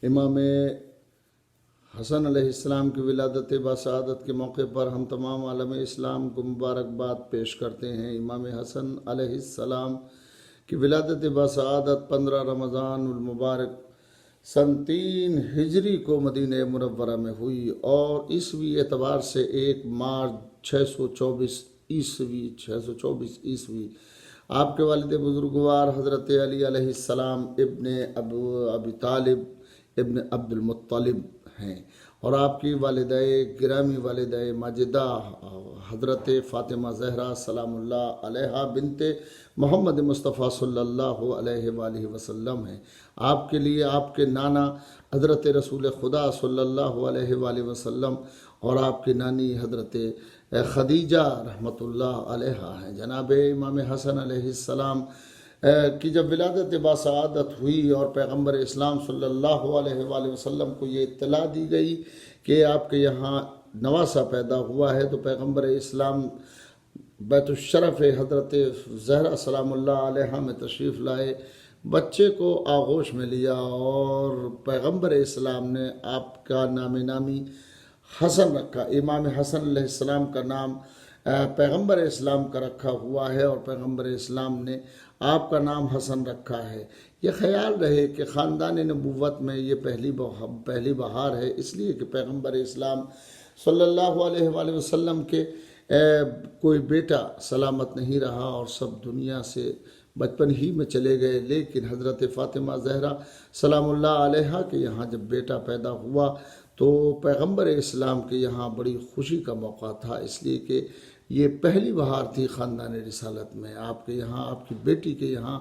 امام حسن علیہ السلام کی ولادت بسعادت کے موقع پر ہم تمام عالم اسلام کو مبارکباد پیش کرتے ہیں۔ امام حسن علیہ السلام کی ولادت بسعادت 15 رمضان المبارک سن 3 ہجری کو مدینہ منورہ میں ہوئی اور عیسوی اعتبار سے 1 مارچ 624 عیسوی آپ کے والد بزرگوار حضرت علی علیہ السلام ابن ابی طالب ابن عبد المطلب ہیں، اور آپ کی والدہ گرامی والدہ ماجدہ حضرت فاطمہ زہرا سلام اللہ علیہا بنت محمد مصطفیٰ صلی اللہ علیہ وآلہ وسلم ہیں۔ آپ کے لیے آپ کے نانا حضرت رسول خدا صلی اللہ علیہ وآلہ وسلم اور آپ کی نانی حضرت خدیجہ رحمۃ اللہ علیہا ہیں۔ جناب امام حسن علیہ السلام کی جب ولادت بسعادت ہوئی اور پیغمبر اسلام صلی اللہ علیہ وآلہ وسلم کو یہ اطلاع دی گئی کہ آپ کے یہاں نواسا پیدا ہوا ہے، تو پیغمبر اسلام بیت الشرف حضرت زہرا سلام اللہ علیہا میں تشریف لائے، بچے کو آغوش میں لیا اور پیغمبر اسلام نے آپ کا نام نامی حسن رکھا۔ امام حسن علیہ السلام کا نام پیغمبر اسلام کا رکھا ہوا ہے اور پیغمبر اسلام نے آپ کا نام حسن رکھا ہے۔ یہ خیال رہے کہ خاندان نبوت میں یہ پہلی بہار ہے، اس لیے کہ پیغمبر اسلام صلی اللہ علیہ وآلہ وسلم کے کوئی بیٹا سلامت نہیں رہا اور سب دنیا سے بچپن ہی میں چلے گئے، لیکن حضرت فاطمہ زہرا سلام اللہ علیہا کے یہاں جب بیٹا پیدا ہوا تو پیغمبر اسلام کے یہاں بڑی خوشی کا موقع تھا، اس لیے کہ یہ پہلی بہار تھی خاندان رسالت میں۔ آپ کے یہاں آپ کی بیٹی کے یہاں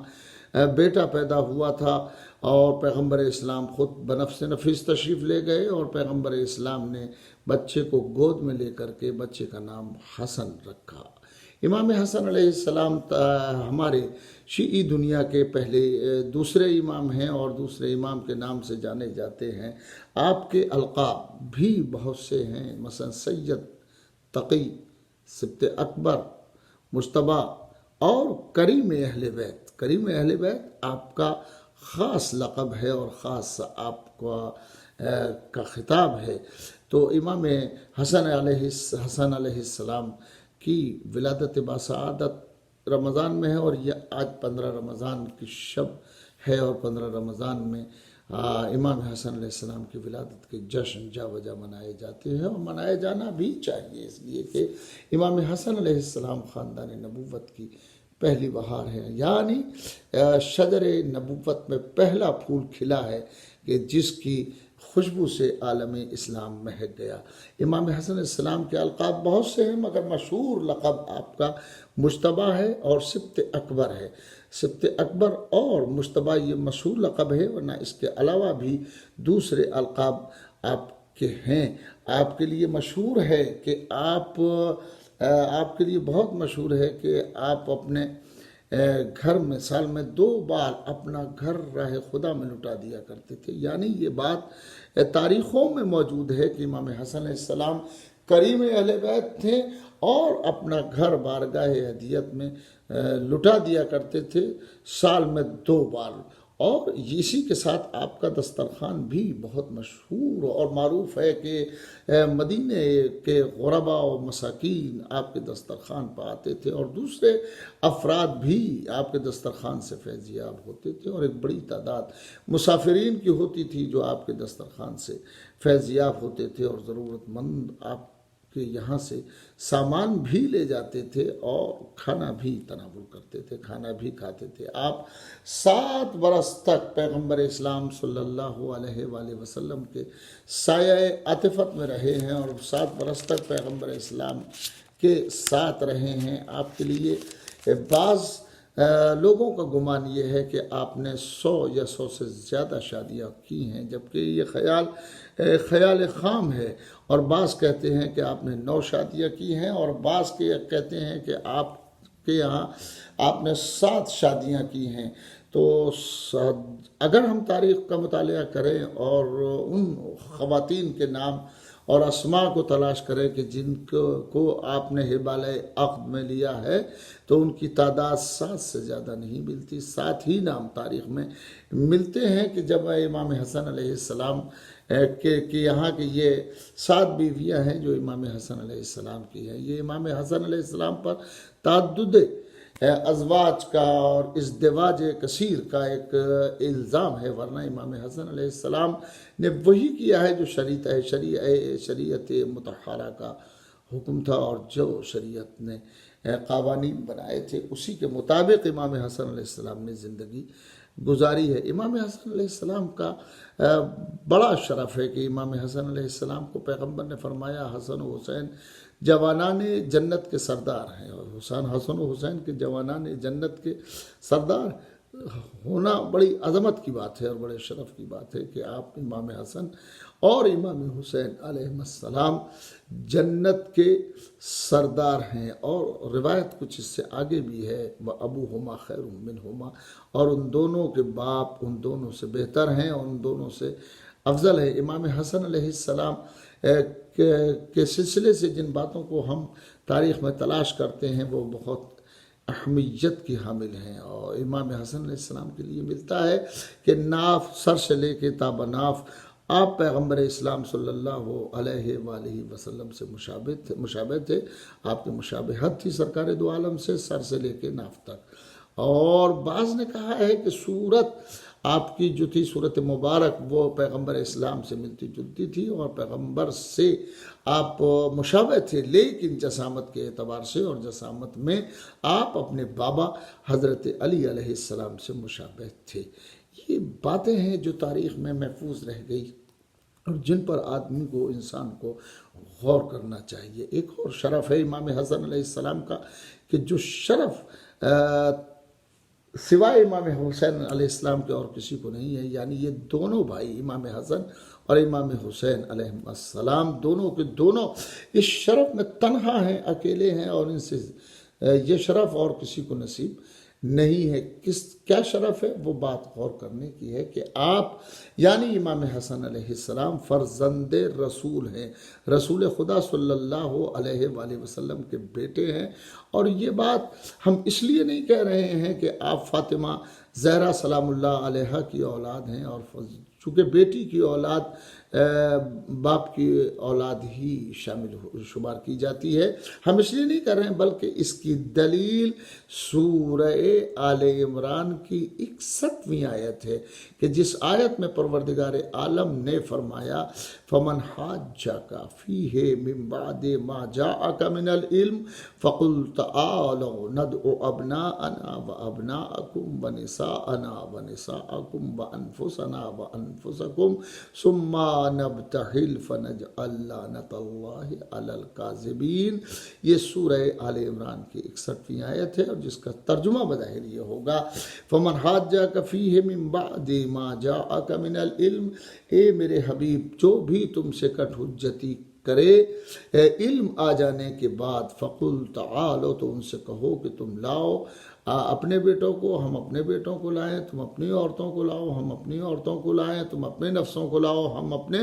بیٹا پیدا ہوا تھا اور پیغمبر اسلام خود بنفس نفیس تشریف لے گئے اور پیغمبر اسلام نے بچے کو گود میں لے کر کے بچے کا نام حسن رکھا۔ امام حسن علیہ السلام ہمارے شیعی دنیا کے دوسرے امام ہیں اور دوسرے امام کے نام سے جانے جاتے ہیں۔ آپ کے القاب بھی بہت سے ہیں، مثلا سید، تقی، سبط اکبر، مجتبی اور کریم اہل بیت۔ کریم اہل بیت آپ کا خاص لقب ہے اور خاص آپ کا خطاب ہے۔ تو امام حسن علیہ السلام کی ولادت بسعادت رمضان میں ہے اور یہ آج 15 رمضان کی شب ہے اور 15 رمضان میں امام حسن علیہ السلام کی ولادت کے جشن جا بجا منائے جاتے ہیں اور منائے جانا بھی چاہیے، اس لیے کہ امام حسن علیہ السلام خاندان نبوت کی پہلی بہار ہے، یعنی شجر نبوت میں پہلا پھول کھلا ہے کہ جس کی خوشبو سے عالم اسلام مہک گیا۔ امام حسن علیہ السلام کے القاب بہت سے ہیں، مگر مشہور لقب آپ کا مجتبی ہے اور سبط اکبر ہے۔ سبط اکبر اور مجتبی یہ مشہور لقب ہے، ورنہ اس کے علاوہ بھی دوسرے القاب آپ کے ہیں۔ آپ کے لیے مشہور ہے کہ آپ کے لیے بہت مشہور ہے کہ آپ اپنے گھر میں سال میں 2 بار اپنا گھر راہ خدا میں لٹا دیا کرتے تھے، یعنی یہ بات تاریخوں میں موجود ہے کہ امام حسن علیہ السلام کریم اہل بیت تھے اور اپنا گھر بارگاہ ہدیت میں لٹا دیا کرتے تھے سال میں 2 بار، اور اسی کے ساتھ آپ کا دسترخوان بھی بہت مشہور اور معروف ہے کہ مدینے کے غرباء و مساکین آپ کے دسترخوان پر آتے تھے اور دوسرے افراد بھی آپ کے دسترخوان سے فیض یاب ہوتے تھے، اور ایک بڑی تعداد مسافرین کی ہوتی تھی جو آپ کے دسترخوان سے فیض یاب ہوتے تھے اور ضرورت مند آپ کے یہاں سے سامان بھی لے جاتے تھے اور کھانا بھی تناول کرتے تھے، کھانا بھی کھاتے تھے۔ آپ 7 برس تک پیغمبر اسلام صلی اللہ علیہ وآلہ وسلم کے سایہ عاطفت میں رہے ہیں اور 7 برس تک پیغمبر اسلام کے ساتھ رہے ہیں۔ آپ کے لیے بعض لوگوں کا گمان یہ ہے کہ آپ نے 100 یا 100 سے زیادہ شادیاں کی ہیں، جبکہ یہ خیال خام ہے، اور بعض کہتے ہیں کہ آپ نے 9 شادیاں کی ہیں اور بعض کہتے ہیں کہ آپ کے یہاں آپ نے 7 شادیاں کی ہیں۔ تو اگر ہم تاریخ کا مطالعہ کریں اور ان خواتین کے نام اور اسماء کو تلاش کریں کہ جن کو آپ نے حبالہ عقد میں لیا ہے تو ان کی تعداد 7 سے زیادہ نہیں ملتی. 7 ہی نام تاریخ میں ملتے ہیں کہ جب امام حسن علیہ السلام کہ یہاں کی یہ 7 بیویاں ہیں جو امام حسن علیہ السلام کی ہیں. یہ امام حسن علیہ السلام پر تعدد ازواج کا اور ازدواج کثیر کا ایک الزام ہے، ورنہ امام حسن علیہ السلام نے وہی کیا ہے جو شریعت مطہرہ کا حکم تھا، اور جو شریعت نے قوانین بنائے تھے اسی کے مطابق امام حسن علیہ السلام نے زندگی گزاری ہے. امام حسن علیہ السلام کا بڑا شرف ہے کہ امام حسن علیہ السلام کو پیغمبر نے فرمایا حسن و حسین جوانان جنت کے سردار ہیں، اور حسن و حسین کے جوانان جنت کے سردار ہونا بڑی عظمت کی بات ہے اور بڑے شرف کی بات ہے کہ آپ امام حسن اور امام حسین علیہ السلام جنت کے سردار ہیں. اور روایت کچھ اس سے آگے بھی ہے، وَأَبُوهُمَا خَيْرٌ مِّنْهُمَا، اور ان دونوں کے باپ ان دونوں سے بہتر ہیں اور ان دونوں سے افضل ہے. امام حسن علیہ السلام کے سلسلے سے جن باتوں کو ہم تاریخ میں تلاش کرتے ہیں وہ بہت اہمیت کی حامل ہیں، اور امام حسن علیہ السلام کے لیے ملتا ہے کہ ناف سر سے لے کے تا بناف آپ پیغمبر اسلام صلی اللہ علیہ وآلہ وسلم سے مشابہ تھے. آپ کی مشابہت تھی سرکار دو عالم سے سر سے لے کے ناف تک. اور بعض نے کہا ہے کہ صورت آپ کی جو تھی صورت مبارک وہ پیغمبر اسلام سے ملتی جلتی تھی اور پیغمبر سے آپ مشابہ تھے، لیکن جسامت کے اعتبار سے اور جسامت میں آپ اپنے بابا حضرت علی علیہ السلام سے مشابہ تھے. یہ باتیں ہیں جو تاریخ میں محفوظ رہ گئی اور جن پر آدمی کو انسان کو غور کرنا چاہیے. ایک اور شرف ہے امام حسن علیہ السلام کا کہ جو شرف سوائے امام حسین علیہ السلام کے اور کسی کو نہیں ہے، یعنی یہ دونوں بھائی امام حسن اور امام حسین علیہ السلام دونوں کے دونوں اس شرف میں تنہا ہیں، اکیلے ہیں، اور ان سے یہ شرف اور کسی کو نصیب نہیں ہے. کیا شرف ہے؟ وہ بات غور کرنے کی ہے کہ آپ یعنی امام حسن علیہ السلام فرزند رسول ہیں، رسول خدا صلی اللہ علیہ وآلہ وسلم کے بیٹے ہیں. اور یہ بات ہم اس لیے نہیں کہہ رہے ہیں کہ آپ فاطمہ زہرا سلام اللہ علیہ کی اولاد ہیں، اور چونکہ بیٹی کی اولاد باپ کی اولاد ہی شامل شمار کی جاتی ہے، ہم اس لیے نہیں کر رہے ہیں، بلکہ اس کی دلیل سورہ آل عمران کی 61ویں آیت ہے کہ جس آیت میں پروردگار عالم نے فرمایا فَمَنْ حَاجَّكَ فِيهِ مِن بَعْدِ مَا جَاءَكَ مِنَ الْعِلْمِ فَقُلْ تَعَالَوْا نَدْعُ أَبْنَاءَنَا وَأَبْنَاءَكُمْ وَنِسَاءَنَا وَنِسَاءَكُمْ وَأَنفُسَنَا وَأَنفُسَكُمْ ثُمَّ نَبْتَهِلْ فَنَجْعَلْ لَعْنَتَ اللَّهِ عَلَى الْكَاذِبِينَ. یہ سورہ آل عمران کی 61ویں آیت ہے اور جس کا ترجمہ بظاہر یہ ہوگا فَمَنْ حَاجَّكَ فِيهِ مِن بَعْدِ مَا جَاءَكَ مِنَ الْعِلْمِ، اے میرے حبیب جو بھی تم سے کٹ حجتی کرے علم آ جانے کے بعد، فَقُلْ تَعَالَوْا، تو ان سے کہو کہ تم لاؤ اپنے بیٹوں کو، ہم اپنے بیٹوں کو لائیں، تم اپنی عورتوں کو لاؤ، ہم اپنی عورتوں کو لائیں، تم اپنے نفسوں کو لاؤ، ہم اپنے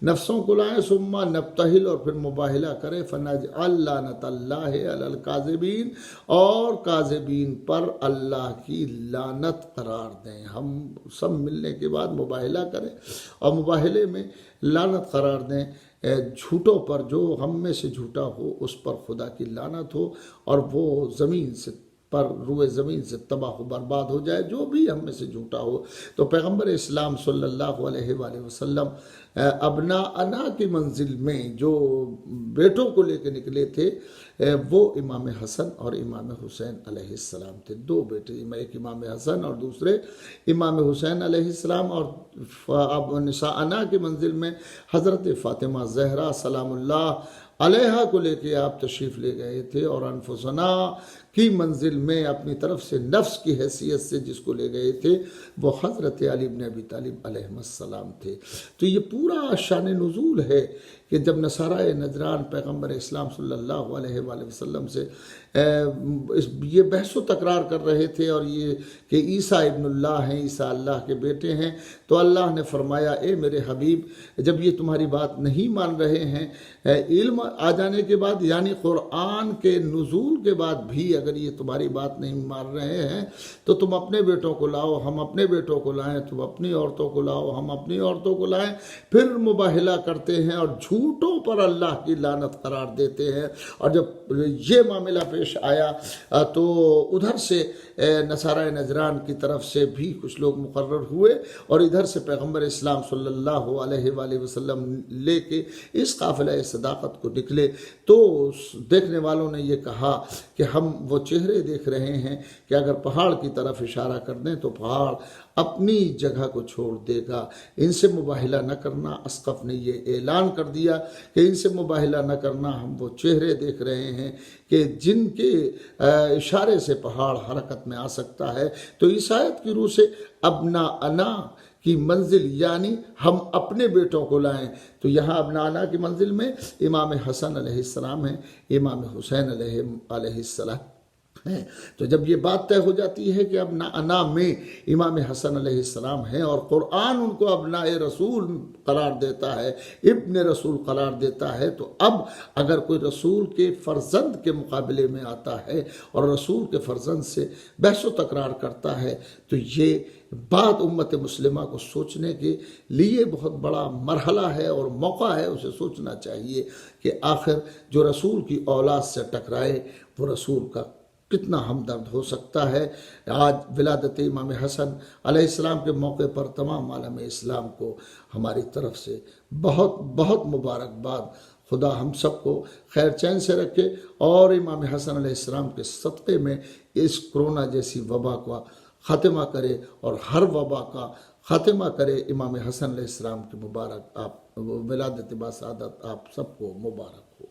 نفسوں کو لائیں، ثم نبتہل، اور پھر مباہلہ کرے، فنجعل لعنت اللہ علی الکاذبین، اور کاذبین پر اللہ کی لعنت قرار دیں. ہم سب ملنے کے بعد مباہلہ کریں اور مباہلے میں لعنت قرار دیں جھوٹوں پر، جو ہم میں سے جھوٹا ہو اس پر خدا کی لعنت ہو اور وہ زمین سے پر روئے زمین سے تباہ و برباد ہو جائے، جو بھی ہم میں سے جھوٹا ہو. تو پیغمبر اسلام صلی اللہ علیہ وآلہ وسلم ابناء کی منزل میں جو بیٹوں کو لے کے نکلے تھے وہ امام حسن اور امام حسین علیہ السلام تھے. 2 بیٹے، ایک امام حسن اور دوسرے امام حسین علیہ السلام. اور نساءنا کی منزل میں حضرت فاطمہ زہرا سلام اللہ علیہ کو لے کے آپ تشریف لے گئے تھے، اور انفسنا کی منزل میں اپنی طرف سے نفس کی حیثیت سے جس کو لے گئے تھے وہ حضرت علی بن ابی طالب علیہ السلام تھے۔ تو یہ پورا شان نزول ہے کہ جب نصارہ نجران پیغمبر اسلام صلی اللہ علیہ وآلہ وسلم سے یہ بحث و تکرار کر رہے تھے اور یہ کہ عیسیٰ ابن اللہ ہیں، عیسیٰ اللہ کے بیٹے ہیں، تو اللہ نے فرمایا اے میرے حبیب جب یہ تمہاری بات نہیں مان رہے ہیں علم آ جانے کے بعد، یعنی قرآن کے نزول کے بعد بھی اگر یہ تمہاری بات نہیں مان رہے ہیں تو تم اپنے بیٹوں کو لاؤ، ہم اپنے بیٹوں کو لائیں، تم اپنی عورتوں کو لاؤ، ہم اپنی عورتوں کو لائیں، پھر مباہلہ کرتے ہیں اور جھوٹوں پر اللہ کی لعنت قرار دیتے ہیں۔ اور جب یہ معاملہ پیش آیا تو ادھر سے نصارہ نجران کی طرف سے بھی کچھ لوگ مقرر ہوئے اور ادھر سے پیغمبر اسلام صلی اللہ علیہ وآلہ وسلم لے کے اس قافلہ صداقت کو نکلے۔ تو دیکھنے والوں نے یہ کہا کہ ہم وہ چہرے دیکھ رہے ہیں کہ اگر پہاڑ کی طرف اشارہ کر دیں تو پہاڑ اپنی جگہ کو چھوڑ دے گا، ان سے مباہلہ نہ کرنا۔ اسقف نے یہ اعلان کر دیا کہ ان سے مباہلہ نہ کرنا، ہم وہ چہرے دیکھ رہے ہیں کہ جن کے اشارے سے پہاڑ حرکت میں آ سکتا ہے۔ تو اس آیت کی روح سے ابناءنا کی منزل یعنی ہم اپنے بیٹوں کو لائیں، تو یہاں ابناءنا کی منزل میں امام حسن علیہ السلام ہیں، امام حسین علیہ السلام ہیں۔ تو جب یہ بات طے ہو جاتی ہے کہ ابناءنا میں امام حسن علیہ السلام ہیں اور قرآن ان کو ابناء رسول قرار دیتا ہے، ابن رسول قرار دیتا ہے، تو اب اگر کوئی رسول کے فرزند کے مقابلے میں آتا ہے اور رسول کے فرزند سے بحث و تکرار کرتا ہے تو یہ بات امت مسلمہ کو سوچنے کے لیے بہت بڑا مرحلہ ہے اور موقع ہے، اسے سوچنا چاہیے کہ آخر جو رسول کی اولاد سے ٹکرائے وہ رسول کا کتنا ہمدرد ہو سکتا ہے۔ آج ولادت امام حسن علیہ السلام کے موقع پر تمام عالم اسلام کو ہماری طرف سے بہت بہت مبارکباد۔ خدا ہم سب کو خیر چین سے رکھے اور امام حسن علیہ السلام کے صدقے میں اس کرونا جیسی وبا کا خاتمہ کرے اور ہر وبا کا خاتمہ کرے۔ امام حسن علیہ السلام کی مبارک آپ ولادت باسعادت آپ سب کو مبارک ہو۔